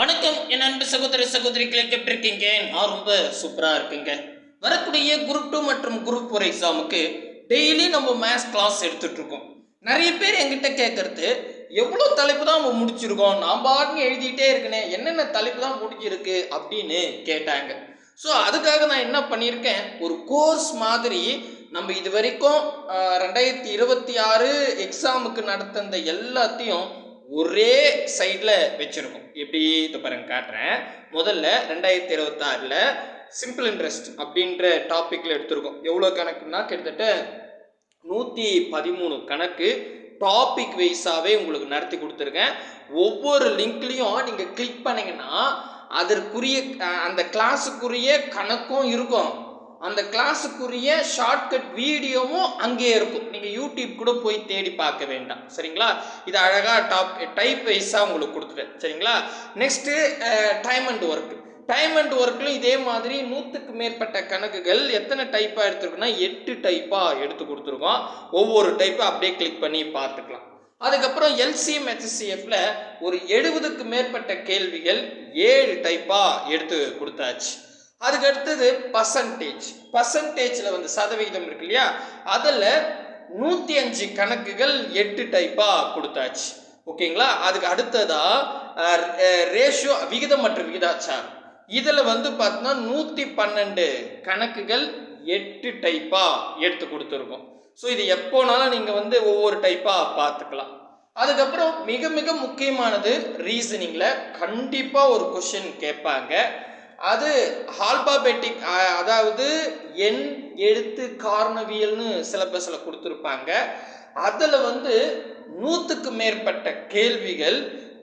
வணக்கம் என் அன்பு சகோதர சகோதரிகளுக்கு எப்படி இருக்கீங்க? நான் ரொம்ப சூப்பராக இருக்குங்க. வரக்கூடிய குரூப் 2 மற்றும் குரூப் 4 எக்ஸாமுக்கு டெய்லி நம்ம மேத்ஸ் கிளாஸ் எடுத்துட்டு இருக்கோம். நிறைய பேர் என்கிட்ட கேட்கறது, எவ்வளோ தலைப்பு தான் நம்ம முடிச்சிருக்கோம், நான் பாட்டுன்னு எழுதிட்டே இருக்கனே, என்னென்ன தலைப்பு தான் முடிஞ்சிருக்கு அப்படின்னு கேட்டாங்க. ஸோ அதுக்காக நான் என்ன பண்ணியிருக்கேன், ஒரு கோர்ஸ் மாதிரி நம்ம இது வரைக்கும் 2026 எக்ஸாமுக்கு நடந்த எல்லாத்தையும் ஒரே சைடில் வச்சுருக்கோம். எப்படி இது பாருங்க காட்டுறேன். முதல்ல 2026 சிம்பிள் இன்ட்ரெஸ்ட் அப்படின்ற டாப்பிக்கில் எடுத்திருக்கோம். எவ்வளோ கணக்குன்னா கிட்டத்தட்ட 113 கணக்கு டாபிக் வைஸாகவே உங்களுக்கு நடத்தி கொடுத்துருக்கேன். ஒவ்வொரு லிங்க்லேயும் நீங்கள் கிளிக் பண்ணிங்கன்னா அதற்குரிய அந்த கிளாஸுக்குரிய கணக்கும் இருக்கும், அந்த கிளாஸுக்குரிய ஷார்ட்கட் வீடியோவும் அங்கே இருக்கும். நீங்கள் யூடியூப் கூட போய் தேடி பார்க்க வேண்டாம். சரிங்களா? இது அழகாக டைப் வைஸாக உங்களுக்கு கொடுத்துட்டேன். சரிங்களா? நெக்ஸ்ட்டு டைம் அண்ட் ஒர்க்லையும் இதே மாதிரி 100க்கு மேற்பட்ட கணக்குகள் எத்தனை டைப்பாக எடுத்துருக்கோன்னா 8 டைப்பாக எடுத்து கொடுத்துருக்கோம். ஒவ்வொரு டைப்பாக அப்படியே கிளிக் பண்ணி பார்த்துக்கலாம். அதுக்கப்புறம் எல்சிஎம் HCFல ஒரு 70க்கு மேற்பட்ட கேள்விகள் 7 டைப்பாக எடுத்து கொடுத்தாச்சு. அதுக்கு அடுத்தது பர்சன்டேஜில் வந்து சதவீதம் இருக்கு இல்லையா, அதில் 105 கணக்குகள் 8 டைப்பாக கொடுத்தாச்சு. ஓகேங்களா? அதுக்கு அடுத்ததா ரேஷியோ விகிதம் மற்றும் விகிதாச்சாரம், இதில் வந்து பார்த்தீங்கன்னா 112 கணக்குகள் 8 டைப்பாக எடுத்து கொடுத்துருக்கோம். ஸோ இது எப்போனாலும் நீங்கள் வந்து ஒவ்வொரு டைப்பாக பார்த்துக்கலாம். அதுக்கப்புறம் மிக மிக முக்கியமானது ரீசனிங்கில் கண்டிப்பாக ஒரு கொஷின் கேட்பாங்க. அது ஆல்பாபெட்டிக், அதாவது எண் எழுத்து காரணவியல்னு சிலபஸில் கொடுத்துருப்பாங்க. அதில் வந்து 100க்கு மேற்பட்ட கேள்விகள்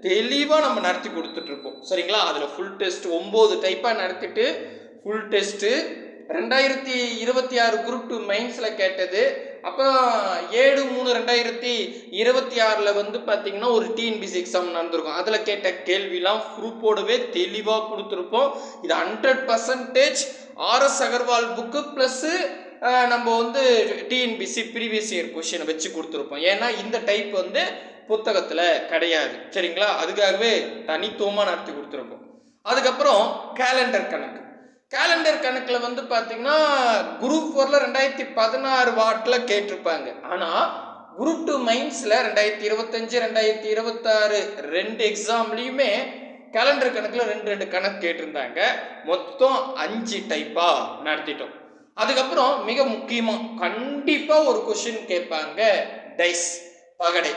தெளிவாக நம்ம நடத்தி கொடுத்துட்ருப்போம். சரிங்களா? அதில் ஃபுல் டெஸ்ட் 9 டைப்பாக நடத்திட்டு ஃபுல் டெஸ்ட்டு 2026 குரூப் 2 மெயின்ஸில் கேட்டது. அப்புறம் 7/3/2026 வந்து பார்த்தீங்கன்னா ஒரு டிஎன்பிசி எக்ஸாம் நடந்திருக்கும். அதில் கேட்ட கேள்விலாம் ப்ரூஃபோடவே தெளிவாக கொடுத்துருப்போம். இது 100% RS அகர்வால் புக்கு ப்ளஸ்ஸு நம்ம வந்து டிஎன்பிசி ப்ரீவியஸ் இயர் கொஷினை வச்சு கொடுத்துருப்போம். ஏன்னா இந்த டைப் வந்து புத்தகத்தில் கிடையாது. சரிங்களா? அதுக்காகவே தனித்துவமாக நடத்தி கொடுத்துருப்போம். அதுக்கப்புறம் கேலண்டர் கணக்கில் வந்து பார்த்தீங்கன்னா குரூப் 4ல 2016 வாட்டில் கேட்டிருப்பாங்க. ஆனால் குரூப் 2 மெயின்ஸில் 2025 2026 2 எக்ஸாம்லேயுமே கேலண்டர் கணக்கில் 2 கணக்கு கேட்டிருந்தாங்க. மொத்தம் 5 டைப்பாக நடத்திட்டோம். அதுக்கப்புறம் மிக முக்கியமாக கண்டிப்பாக ஒரு கொஷின் கேட்பாங்க, டைஸ் பகடை.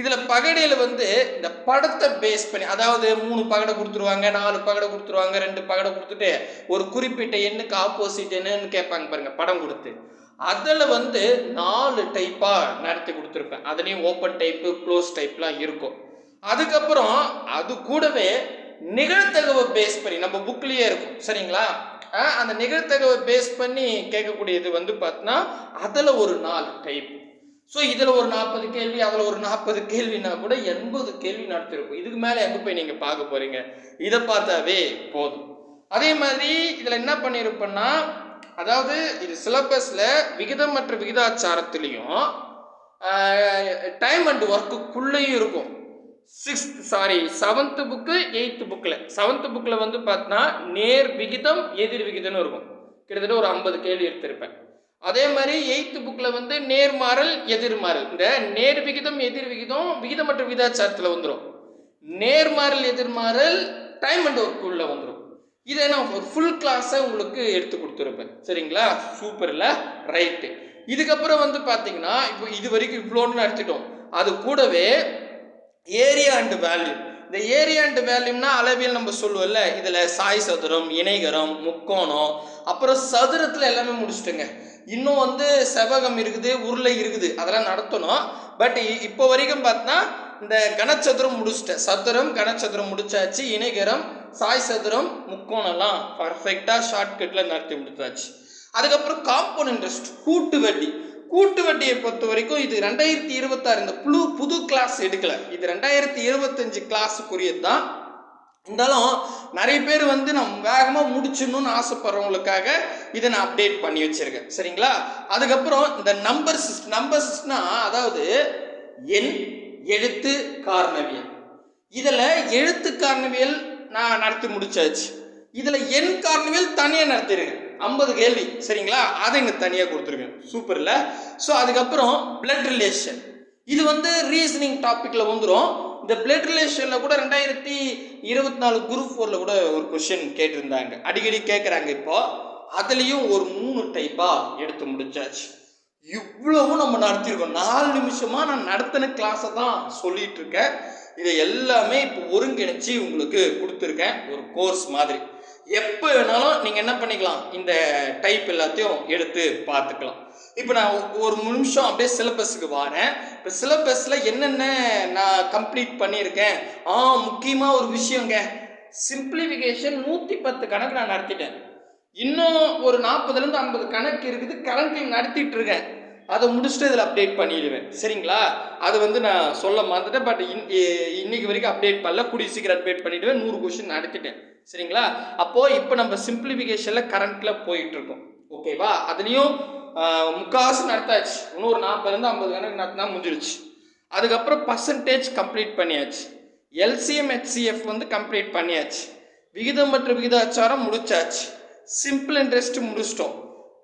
இதில் பகடையில் வந்து இந்த படத்தை பேஸ் பண்ணி, அதாவது 3 பகடை கொடுத்துருவாங்க, 4 பகடை கொடுத்துருவாங்க, 2 பகடை கொடுத்துட்டு ஒரு குறிப்பிட்ட எண்ணுக்கு ஆப்போசிட் என்னன்னு கேட்பாங்க பாருங்க படம் கொடுத்து. அதில் வந்து 4 டைப்பாக நடத்தி கொடுத்துருப்பேன். அதுலேயும் ஓப்பன் டைப்பு க்ளோஸ் டைப்லாம் இருக்கும். அதுக்கப்புறம் அது கூடவே நிகழ்த்தகவை பேஸ் பண்ணி நம்ம புக்லேயே இருக்கும். சரிங்களா? அந்த நிகழ்த்தகவை பேஸ் பண்ணி கேட்கக்கூடியது வந்து பார்த்தீங்கன்னா அதில் ஒரு 4 டைப். ஸோ இதில் ஒரு 40 கேள்வி, அதில் ஒரு 40 கேள்வினா கூட 80 கேள்வி நடத்திருக்கும். இதுக்கு மேலே எங்கே போய் நீங்கள் பார்க்க போகிறீங்க? இதை பார்த்தாவே போதும். அதே மாதிரி இதில் என்ன பண்ணியிருப்பேன்னா, அதாவது இது சிலபஸில் விகிதம் மற்றும் விகிதாச்சாரத்துலேயும் டைம் அண்ட் ஒர்க்குள்ளேயும் இருக்கும். 7th புக்கு 8th புக்கில் 7th புக்கில் வந்து பார்த்தீங்கன்னா நேர் விகிதம் எதிர் விகிதம்னு இருக்கும். கிட்டத்தட்ட ஒரு 50 கேள்வி எடுத்திருப்பேன். அதே மாதிரி 8th புக்கில் வந்து நேர்மாறல் எதிர்மாறல், இந்த நேர் விகிதம் எதிர் விகிதம் விகிதம் மற்றும் விகிதாச்சாரத்தில் வந்துடும். நேர்மாறல் எதிர்மாறல் டைம் அண்ட் ஒர்க்குள்ளே வந்துடும். இதை நான் ஒரு ஃபுல் கிளாஸை உங்களுக்கு எடுத்து கொடுத்துருப்பேன். சரிங்களா? சூப்பரில் ரைட்டு. இதுக்கப்புறம் வந்து பார்த்தீங்கன்னா இப்போ இது வரைக்கும் இவ்வளோன்னு நடத்திட்டோம். அது கூடவே ஏரியா அண்ட் வேல்யூம். இந்த ஏரியா அண்ட் வேல்யூம்னா அளவியல் நம்ம சொல்லுவோம்ல, இதில் சாய் சதுரம், இணைகரம், முக்கோணம், அப்புறம் சதுரத்தில் எல்லாமே முடிச்சுட்டுங்க. இன்னும் வந்து செவ்வகம் இருக்குது, உருளை இருக்குது, அதெல்லாம் நடத்தணும். பட் இப்போ வரைக்கும் பார்த்தா இந்த கனச்சதுரம் முடிச்சிட்டேன். சதுரம் கனச்சதுரம் முடிச்சாச்சு, இணைகரம், சாய் சதுரம், முக்கோணம்லாம் பர்ஃபெக்டாக ஷார்ட்கட்டில் நடத்தி முடிச்சாச்சு. அதுக்கப்புறம் காம்பவுண்ட் இன்ட்ரெஸ்ட், கூட்டு வட்டியை பொறுத்த வரைக்கும் இது 2026 இந்த புது கிளாஸ் எடுக்கல. இது 2025 கிளாஸுக்குரியது தான். இருந்தாலும் நிறைய பேர் வந்து நம்ம வேகமாக முடிச்சிடணும்னு ஆசைப்படுறவங்களுக்காக இதை நான் அப்டேட் பண்ணி வச்சிருக்கேன். சரிங்களா? அதுக்கப்புறம் இந்த நம்பர்ஸ்னா அதாவது எண் எழுத்து காரணவியல். இதில் எழுத்து காரணவியல் நான் நடத்தி முடிச்சாச்சு. இதில் என் கார்னிவல் தனியாக நடத்திருக்கேன் 50 கேள்வி, சரிங்களா? அதை இங்கே தனியாக கொடுத்துருக்கேன். சூப்பர் இல்லை? ஸோ அதுக்கப்புறம் பிளட் ரிலேஷன், இது வந்து ரீசனிங் டாப்பிக்கில் வந்துடும். இந்த பிளட் ரிலேஷனில் கூட 2024 குரூப் 4ல் கூட ஒரு கொஷின் கேட்டிருந்தாங்க, அடிக்கடி கேட்குறாங்க. இப்போ அதுலேயும் ஒரு 3 டைப்பாக எடுத்து முடிச்சாச்சு. இவ்வளவும் நம்ம நடத்திருக்கோம். 4 நிமிஷமாக நான் நடத்தின கிளாஸை தான் சொல்லிட்டு இருக்கேன். இதை எல்லாமே இப்போ ஒருங்கிணைச்சி உங்களுக்கு கொடுத்துருக்கேன், ஒரு கோர்ஸ் மாதிரி. எப்போ வேணாலும் நீங்கள் என்ன பண்ணிக்கலாம், இந்த டைப் எல்லாத்தையும் எடுத்து பார்த்துக்கலாம். இப்போ நான் ஒரு நிமிஷம் அப்படியே சிலபஸுக்கு வரேன். இப்போ சிலபஸில் என்னென்ன நான் கம்ப்ளீட் பண்ணியிருக்கேன். முக்கியமாக ஒரு விஷயங்க, சிம்பிளிஃபிகேஷன் 110 கணக்கு நான் நடத்திட்டேன். இன்னும் ஒரு 40லேருந்து 50 கணக்கு இருக்குது, கரண்ட்லையும் நடத்திட்டு இருக்கேன். அதை முடிச்சுட்டு இதில் அப்டேட் பண்ணிடுவேன், சரிங்களா? அது வந்து நான் சொல்ல மறந்துட்டேன். பட் இன்னைக்கு வரைக்கும் அப்டேட் பண்ணல, கூடிய சீக்கிரம் அப்டேட் பண்ணிவிடுவேன். 100 கொஸ்டின் நடத்திட்டேன், சரிங்களா? அப்போது இப்போ நம்ம சிம்பிளிஃபிகேஷனில் கரண்ட்டில் போயிட்டுருக்கோம், ஓகேவா? அதுலேயும் முக்காசு நடத்தாச்சு. இன்னும் ஒரு 40லேருந்து 50 கணக்கு நடத்தினா முடிஞ்சிருச்சு. அதுக்கப்புறம் பர்சன்டேஜ் கம்ப்ளீட் பண்ணியாச்சு. எல்சிஎம் ஹெச்சிஎஃப் வந்து கம்ப்ளீட் பண்ணியாச்சு. விகிதம் மற்றும் விகிதாச்சாரம் முடிச்சாச்சு. சிம்பிள் இன்ட்ரெஸ்ட் முடிச்சிட்டோம்.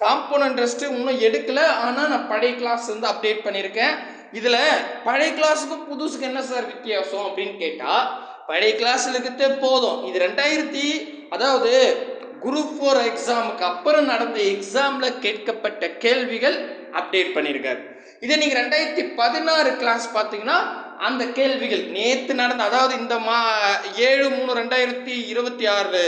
காம்போனன்ட் இன்ட்ரெஸ்ட் இன்னும் எடுக்கல, ஆனால் நான் பழைய கிளாஸ் வந்து அப்டேட் பண்ணியிருக்கேன். இதில் பழைய கிளாஸுக்கும் புதுசுக்கு என்ன சார் வித்தியாசம் அப்படின்னு கேட்டால், பழைய கிளாஸில் இருக்கிறதே போதும். இது அதாவது குரூப் 4 எக்ஸாமுக்கு அப்புறம் நடந்த எக்ஸாமில் கேட்கப்பட்ட கேள்விகள் அப்டேட் பண்ணியிருக்காரு. இதை நீங்கள் 2016 கிளாஸ் பார்த்தீங்கன்னா அந்த கேள்விகள் நேற்று நடந்த, அதாவது இந்த 7/3/2026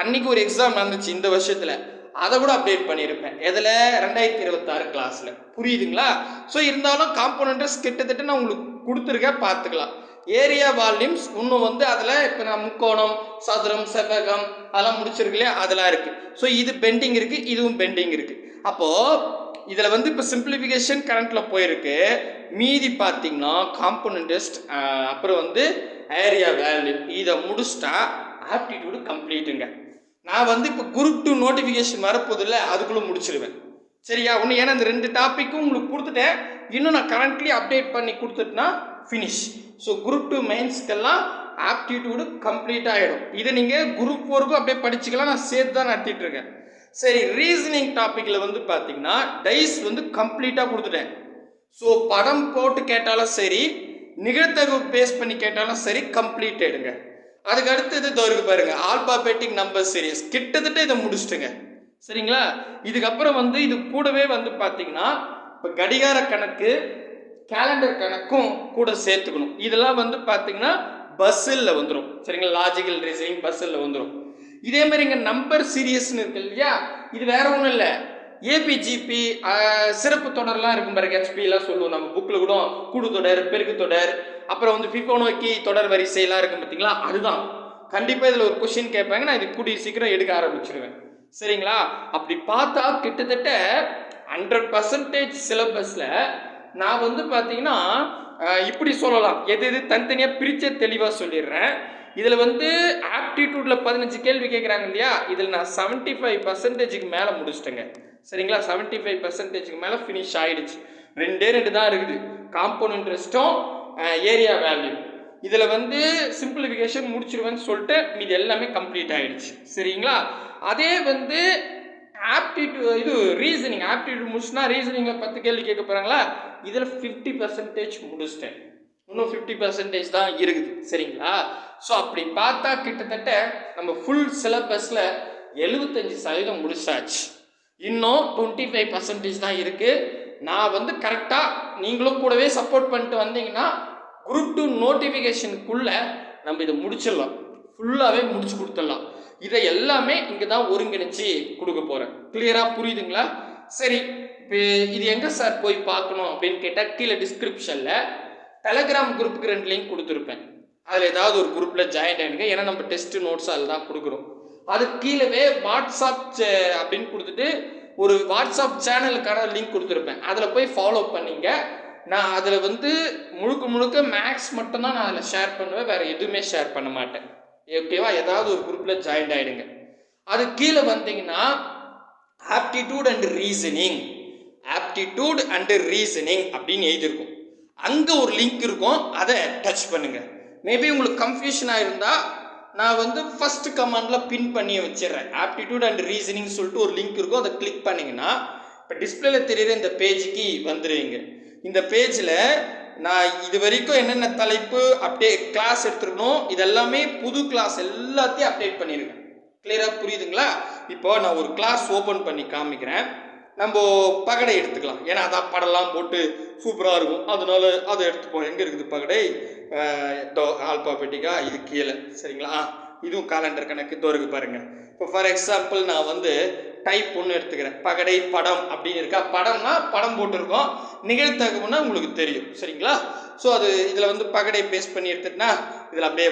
அன்னைக்கு ஒரு எக்ஸாம் நடந்துச்சு இந்த வருஷத்தில், அதை கூட அப்டேட் பண்ணியிருப்பேன். எதில்? 2026 கிளாஸில். புரியுதுங்களா? ஸோ இருந்தாலும் காம்போனன்ட்ஸ் கிட்டத்தட்ட நான் உங்களுக்கு கொடுத்துருக்கேன், பார்த்துக்கலாம். ஏரியா வால்யூம்ஸ் இன்னும் வந்து அதில் இப்போ நான் முக்கோணம், சதுரம், செவ்வகம் அதெல்லாம் முடிச்சிருக்கு இல்லையா, அதெல்லாம் இருக்குது. ஸோ இது பெண்டிங் இருக்குது, இதுவும் பெண்டிங் இருக்குது. அப்போது இதில் வந்து இப்போ சிம்பிளிஃபிகேஷன் கரண்ட்டில் போயிருக்கு. மீதி பார்த்தீங்கன்னா காம்போனன்ட் டெஸ்ட், அப்புறம் வந்து ஏரியா வேல்யூ, இதை முடிச்சிட்டா ஆப்டிடியூடு கம்ப்ளீட்டுங்க. நான் வந்து இப்போ குரூப் 2 நோட்டிஃபிகேஷன் வரப்போது இல்லை, அதுக்குள்ளே முடிச்சிடுவேன், சரியா? ஒன்று ஏன்னா இந்த 2 டாப்பிக்கும் உங்களுக்கு கொடுத்துட்டேன். இன்னும் நான் கரண்ட்லி அப்டேட் பண்ணி கொடுத்துட்டுனா ஃபினிஷ். ஸோ குரூப் 2 மெயின்ஸ்க்கெல்லாம் ஆப்டிடியூடு கம்ப்ளீட் ஆகிடும். இதை நீங்கள் குரூப் 4க்கும் அப்படியே படிச்சுக்கலாம், நான் சேர்த்து தான் நடத்திட்டு இருக்கேன். சரி, ரீசனிங் டாப்பிக்கில் வந்து பார்த்தீங்கன்னா டைஸ் வந்து கம்ப்ளீட்டாக கொடுத்துட்டேன். ஸோ படம் போட்டு கேட்டாலும் சரி, நிகழ்த்தகவு பேஸ் பண்ணி கேட்டாலும் சரி, கம்ப்ளீட் எடுங்க. அதுக்கு அடுத்தது தோருக்கு பாருங்க, ஆல்பாபெட்டிக் நம்பர் சீரியஸ் கிட்டத்தட்ட இதை முடிச்சுட்டுங்க, சரிங்களா? இதுக்கப்புறம் வந்து இது கூடவே வந்து பார்த்தீங்கன்னா இப்போ கடிகார கணக்கு, கேலண்டர் கணக்கும் கூட சேர்த்துக்கணும். இதெல்லாம் வந்து பார்த்தீங்கன்னா பஸ்ஸில் வந்துடும், சரிங்களா? லாஜிக்கல் ரீசனிங் பஸ்ஸில் வந்துடும். இதே மாதிரி இங்கே நம்பர் சீரியஸ்னு இருக்கு இல்லையா, இது வேற ஒன்றும் இல்லை, ஏபிஜிபி சிறப்பு தொடர்லாம் இருக்கும் பாருங்க, ஹெச்பிலாம் சொல்லுவோம் நம்ம புக்கில் கூட, கூடு தொடர், பெருக்கு தொடர், அப்புறம் வந்து ஃபிபோனோக்கி தொடர் வரிசையெல்லாம் இருக்கும் பார்த்தீங்களா, அதுதான். கண்டிப்பாக இதில் ஒரு கொஸ்டின் கேட்பாங்க, நான் இது கூடிய சீக்கிரம் எடுக்க ஆரம்பிச்சிருவேன், சரிங்களா? அப்படி பார்த்தா கிட்டத்தட்ட 100% சிலபஸில் நான் வந்து பார்த்தீங்கன்னா இப்படி சொல்லலாம், எது எது தனித்தனியாக பிரித்த தெளிவாக சொல்லிடுறேன். இதில் வந்து ஆப்டிடியூடில் 15 கேள்வி கேட்குறாங்க இல்லையா, இதில் நான் 75%க்கு மேலே முடிச்சிட்டேங்க, சரிங்களா? 75%க்கு மேலே ஃபினிஷ் ஆகிடுச்சு. 2 தான் இருக்குது, காம்பவுண்ட் இன்ட்ரெஸ்ட்டும் ஏரியா வேல்யூ. இதில் வந்து சிம்பிளிஃபிகேஷன் முடிச்சிருவேன்னு சொல்லிட்டு இது எல்லாமே கம்ப்ளீட் ஆகிடுச்சு, சரிங்களா? அதே வந்து இது ரீசனிங் ஆப்டிடியூட் முடிச்சுன்னா ரீசனிங்கில் 10 கேள்வி கேட்க போகிறாங்களா, இதில் 50% முடிச்சிட்டேன். இன்னும் 50% தான் இருக்குது, சரிங்களா? ஸோ அப்படி பார்த்தா கிட்டத்தட்ட நம்ம ஃபுல் சிலபஸில் 75% முடிச்சாச்சு. இன்னும் 25% தான் இருக்குது. நான் வந்து கரெக்டாக நீங்களும் கூடவே சப்போர்ட் பண்ணிட்டு வந்தீங்கன்னா குரூப் 2 நோட்டிஃபிகேஷனுக்குள்ளே நம்ம இதை முடிச்சிடலாம், ஃபுல்லாகவே முடிச்சு கொடுத்துடலாம். இதை எல்லாமே இங்கே தான் ஒருங்கிணைச்சி கொடுக்க போகிறேன். கிளியராக புரியுதுங்களா? சரி, இப்போ இது எங்கே சார் போய் பார்க்கணும் அப்படின்னு கேட்டால் கீழே டிஸ்கிரிப்ஷனில் டெலகிராம் குரூப்புக்கு 2 லிங்க் கொடுத்துருப்பேன். அதில் ஏதாவது ஒரு குரூப்பில் ஜாயின் ஆகிடுங்க, ஏன்னா நம்ம டெஸ்ட் நோட்ஸ் அதில் தான் கொடுக்குறோம். அது கீழே வாட்ஸ்அப் அப்படின்னு கொடுத்துட்டு ஒரு வாட்ஸ்அப் சேனலுக்கான லிங்க் கொடுத்துருப்பேன், அதில் போய் ஃபாலோ பண்ணிங்க. நான் அதில் வந்து முழுக்க மேக்ஸ் மட்டும்தான் நான் அதில் ஷேர் பண்ணுவேன், வேறு எதுவுமே ஷேர் பண்ண மாட்டேன், ஓகேவா? ஏதாவது ஒரு குரூப்பில் ஜாயின் ஆகிடுங்க. அது கீழே வந்தீங்கன்னா ஆப்டிடியூட் அண்ட் ரீசனிங் அப்படின்னு எழுதியிருக்கும், அங்கே ஒரு லிங்க் இருக்கும், அதை டச் பண்ணுங்க. மேபி உங்களுக்கு கன்ஃபியூஷனாக இருந்தால் நான் வந்து ஃபர்ஸ்ட் கமாண்டில் பின் பண்ணி வச்சிடுறேன். ஆப்டிடியூட் அண்ட் ரீசனிங் சொல்லிட்டு ஒரு லிங்க் இருக்கும், அதை கிளிக் பண்ணிங்கன்னா இப்போ டிஸ்பிளேல தெரியுற இந்த பேஜுக்கு வந்துடுவீங்க. இந்த பேஜில் நான் இது வரைக்கும் என்னென்ன தலைப்பு அப்டேட் கிளாஸ் எடுத்துருக்கணும் இதெல்லாமே புது கிளாஸ் எல்லாத்தையும் அப்டேட் பண்ணியிருக்கேன். கிளியராக புரியுதுங்களா? இப்போ நான் ஒரு கிளாஸ் ஓப்பன் பண்ணி காமிக்கிறேன். நம்ம பகடை எடுத்துக்கலாம், ஏன்னா அதான் படம்லாம் போட்டு சூப்பராக இருக்கும், அதனால அதை எடுத்துப்போம். எங்கே இருக்குது பகடை? ஆல்பாபெட்டிக்கா இது கீழே, சரிங்களா? இதுவும் காலண்டர் கணக்கு தோருக்கு பாருங்க. இப்போ ஃபார் எக்ஸாம்பிள் நான் வந்து டைப் ஒன்று எடுத்துக்கிறேன், பகடை படம் அப்படின்னு இருக்கா. படம்னா படம் போட்டிருக்கோம், நிகழ்த்தகவுன்னா உங்களுக்கு தெரியும், சரிங்களா? ஸோ அது இதில் வந்து பகடை பேஸ்ட் பண்ணி எடுத்துட்டுனா இதில் அப்படியே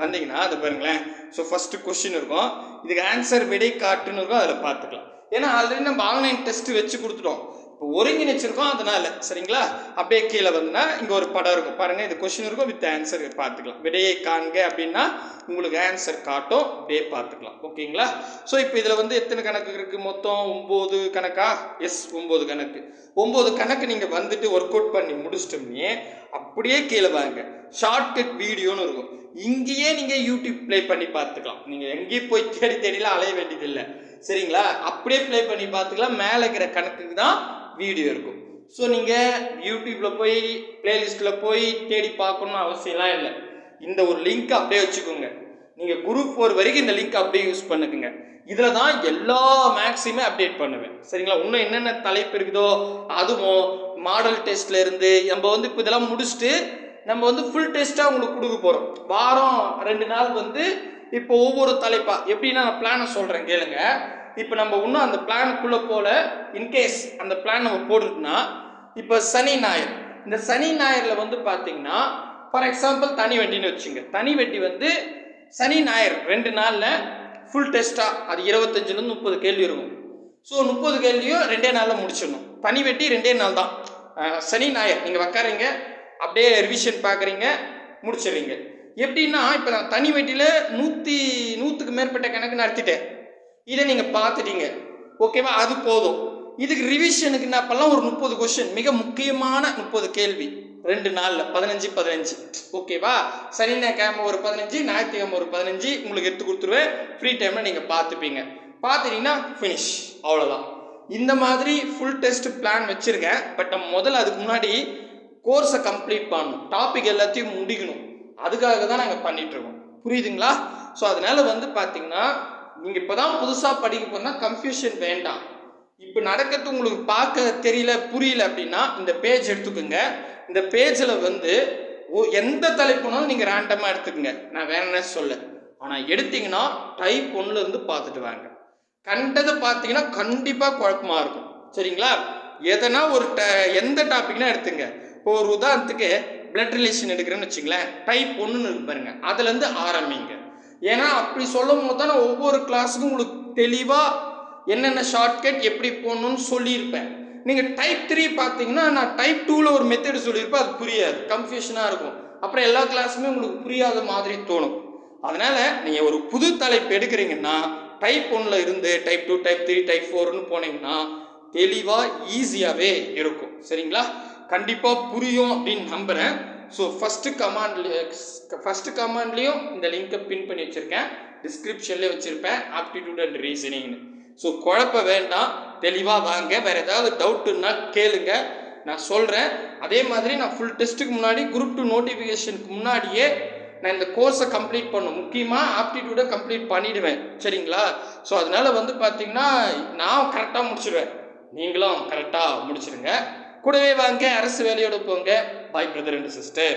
வந்தீங்கன்னா அதை பாருங்களேன். ஸோ ஃபஸ்ட்டு கொஸ்டின் இருக்கும், இதுக்கு ஆன்சர் விடை காட்டுன்னு இருக்கும், அதில் பார்த்துக்கலாம். ஏன்னா ஆல்ரெடி நம்ம ஆன்லைன் டெஸ்ட் வச்சு கொடுத்துட்டோம், இப்போ ஒருங்கிணைச்சிருக்கோம், அதனால சரிங்களா? அப்படியே கீழே வந்துன்னா இங்கே ஒரு படம் இருக்கும் பாருங்க, இது கொஸ்டின் இருக்கும் வித் ஆன்சர் பார்த்துக்கலாம். விடையை காண்க அப்படின்னா உங்களுக்கு ஆன்சர் காட்டும், அப்படியே பார்த்துக்கலாம். ஓகேங்களா? ஸோ இப்போ இதில் வந்து எத்தனை கணக்கு இருக்குது? மொத்தம் 9 கணக்கா? எஸ், 9 கணக்கு. 9 கணக்கு நீங்கள் வந்துட்டு ஒர்க் அவுட் பண்ணி முடிச்சிட்டோம்னே அப்படியே கீழே வாங்க, ஷார்ட்கட் வீடியோன்னு இருக்கும். இங்கேயே நீங்கள் யூடியூப் ப்ளே பண்ணி பார்த்துக்கலாம். நீங்கள் எங்கேயும் போய் தேடிலாம் அலைய வேண்டியதில்லை, சரிங்களா? அப்படியே ப்ளே பண்ணி பார்த்துக்கலாம். மேலே இருக்கிற கணக்குக்கு தான் வீடியோ இருக்கும். ஸோ நீங்கள் யூடியூப்பில் போய் பிளேலிஸ்ட்டில் போய் தேடி பார்க்கணும்னு அவசியம்லாம் இல்லை. இந்த ஒரு லிங்க் அப்படியே வச்சுக்கோங்க. நீங்கள் குரூப் 4 வரைக்கும் இந்த லிங்க் அப்படியே யூஸ் பண்ணுக்குங்க. இதில் தான் எல்லா மேக்ஸுமே அப்டேட் பண்ணுவேன், சரிங்களா? இன்னும் என்னென்ன தலைப்பு இருக்குதோ அதுவும் மாடல் டெஸ்ட்ல இருந்து நம்ம வந்து இப்போ இதெல்லாம் முடிச்சுட்டு நம்ம வந்து ஃபுல் டெஸ்ட்டாக உங்களுக்கு கொடுக்க போகிறோம். வாரம் 2 நாள் வந்து இப்போ ஒவ்வொரு தலைப்பாக எப்படின்னா நான் பிளானை சொல்கிறேன் கேளுங்க. இப்போ நம்ம இன்னும் அந்த பிளானுக்குள்ளே போல, இன்கேஸ் அந்த பிளான் நம்ம போட்டுட்டோம்னா இப்போ சனி ஞாயிறு, இந்த சனி ஞாயிறில் வந்து பார்த்தீங்கன்னா ஃபார் எக்ஸாம்பிள் தனி வெட்டின்னு வச்சுங்க. தனி வெட்டி வந்து சனி ஞாயிறு 2 நாளில் ஃபுல் டெஸ்ட்டாக அது 25லேருந்து 30 கேள்வி இருக்கும். ஸோ 30 கேள்வியும் 2 நாளில் முடிச்சிடணும். தனி வெட்டி 2 நாள் தான். சனி ஞாயிறு நீங்கள் உக்காரீங்க, அப்படியே ரிவிஷன் பார்க்குறீங்க, முடிச்சிடுறீங்க. எப்படின்னா இப்போ நான் தனி வெட்டியில் 100க்கு மேற்பட்ட கணக்கு நடத்திட்டேன், இதை நீங்கள் பார்த்துட்டீங்க, ஓகேவா? அது போதும். இதுக்கு ரிவிஷனுக்கு நான் அப்போல்லாம் ஒரு 30 கொஸ்டின், மிக முக்கியமான 30 கேள்வி 2 நாளில் 15 ஓகேவா? சனிக்கிழமை ஒரு 15, ஞாயிற்றுக்கிழமை ஒரு 15 உங்களுக்கு எடுத்து கொடுத்துருவேன். ஃப்ரீ டைமில் நீங்கள் பார்த்துப்பீங்க. பார்த்துட்டீங்கன்னா ஃபினிஷ், அவ்வளோதான். இந்த மாதிரி ஃபுல் டெஸ்ட் பிளான் வச்சுருக்கேன். பட் நம்ம முதல்ல அதுக்கு முன்னாடி கோர்ஸை கம்ப்ளீட் பண்ணணும், டாபிக் எல்லாத்தையும் முடிக்கணும். அதுக்காக தான் நாங்கள் பண்ணிகிட்ருக்கோம், புரியுதுங்களா? ஸோ அதனால் வந்து பார்த்தீங்கன்னா நீங்கள் இப்போ தான் புதுசாக படிக்க போனால் கன்ஃபியூஷன் வேண்டாம். இப்போ நடக்கிறது உங்களுக்கு பார்க்க தெரியல, புரியல அப்படின்னா இந்த பேஜ் எடுத்துக்கோங்க. இந்த பேஜில் வந்து எந்த தலைப்புனாலும் நீங்கள் ரேண்டமாக எடுத்துக்கோங்க, நான் வேற என்ன சொல்ல. ஆனால் எடுத்தீங்கன்னா டைப் 1லேருந்து பார்த்துட்டு வாங்க. கண்டதை பார்த்தீங்கன்னா கண்டிப்பாக குழப்பமாக இருக்கும், சரிங்களா? எதனா ஒரு எந்த டாபிக்னா எடுத்துங்க. இப்போ ஒரு உதாரணத்துக்கு பிளட் ரிலேஷன் எடுக்கிறேன்னு வச்சுங்களேன், டைப் 1ன்னு இருக்கு பாருங்க, அதுலேருந்து ஆரம்பிங்க. ஏன்னா அப்படி சொல்லும் போது தான் நான் ஒவ்வொரு கிளாஸுக்கும் உங்களுக்கு தெளிவாக என்னென்ன ஷார்ட்கட் எப்படி போடணும்னு சொல்லியிருப்பேன். நீங்கள் டைப் 3 பார்த்தீங்கன்னா நான் டைப் 2ல் ஒரு மெத்தட் சொல்லியிருப்பேன், அது புரியாது, கன்ஃபியூஷனாக இருக்கும். அப்புறம் எல்லா கிளாஸுமே உங்களுக்கு புரியாத மாதிரி தோணும். அதனால் நீங்கள் ஒரு புது தலைப்பு எடுக்கிறீங்கன்னா டைப் 1ல் இருந்து டைப் 2, டைப் 3, டைப் 4ன்னு போனீங்கன்னா தெளிவாக ஈஸியாகவே இருக்கும், சரிங்களா? கண்டிப்பாக புரியும் அப்படின்னு நம்புகிறேன். ஸோ ஃபஸ்ட்டு கமாண்ட்லேயும் இந்த லிங்கை பின் பண்ணி வச்சுருக்கேன், டிஸ்கிரிப்ஷன்லேயே வச்சுருப்பேன், ஆப்டிடியூட் அண்ட் ரீசனிங்னு. ஸோ குழப்ப வேண்டாம், தெளிவாக வாங்க. வேறு ஏதாவது டவுட்டுன்னா கேளுங்க, நான் சொல்கிறேன். அதே மாதிரி நான் ஃபுல் டெஸ்ட்டுக்கு முன்னாடி குரூப் 2 நோட்டிஃபிகேஷனுக்கு முன்னாடியே நான் இந்த கோர்ஸை கம்ப்ளீட் பண்ணணும், முக்கியமாக ஆப்டிடியூடை கம்ப்ளீட் பண்ணிவிடுவேன், சரிங்களா? ஸோ அதனால் வந்து பார்த்தீங்கன்னா நான் கரெக்டாக முடிச்சிடுவேன், நீங்களும் கரெக்டாக முடிச்சிடுங்க. கூடவே வாங்க, அரசு வேலையோடு போங்க. பாய் பிரதர் அண்ட் சிஸ்டர்.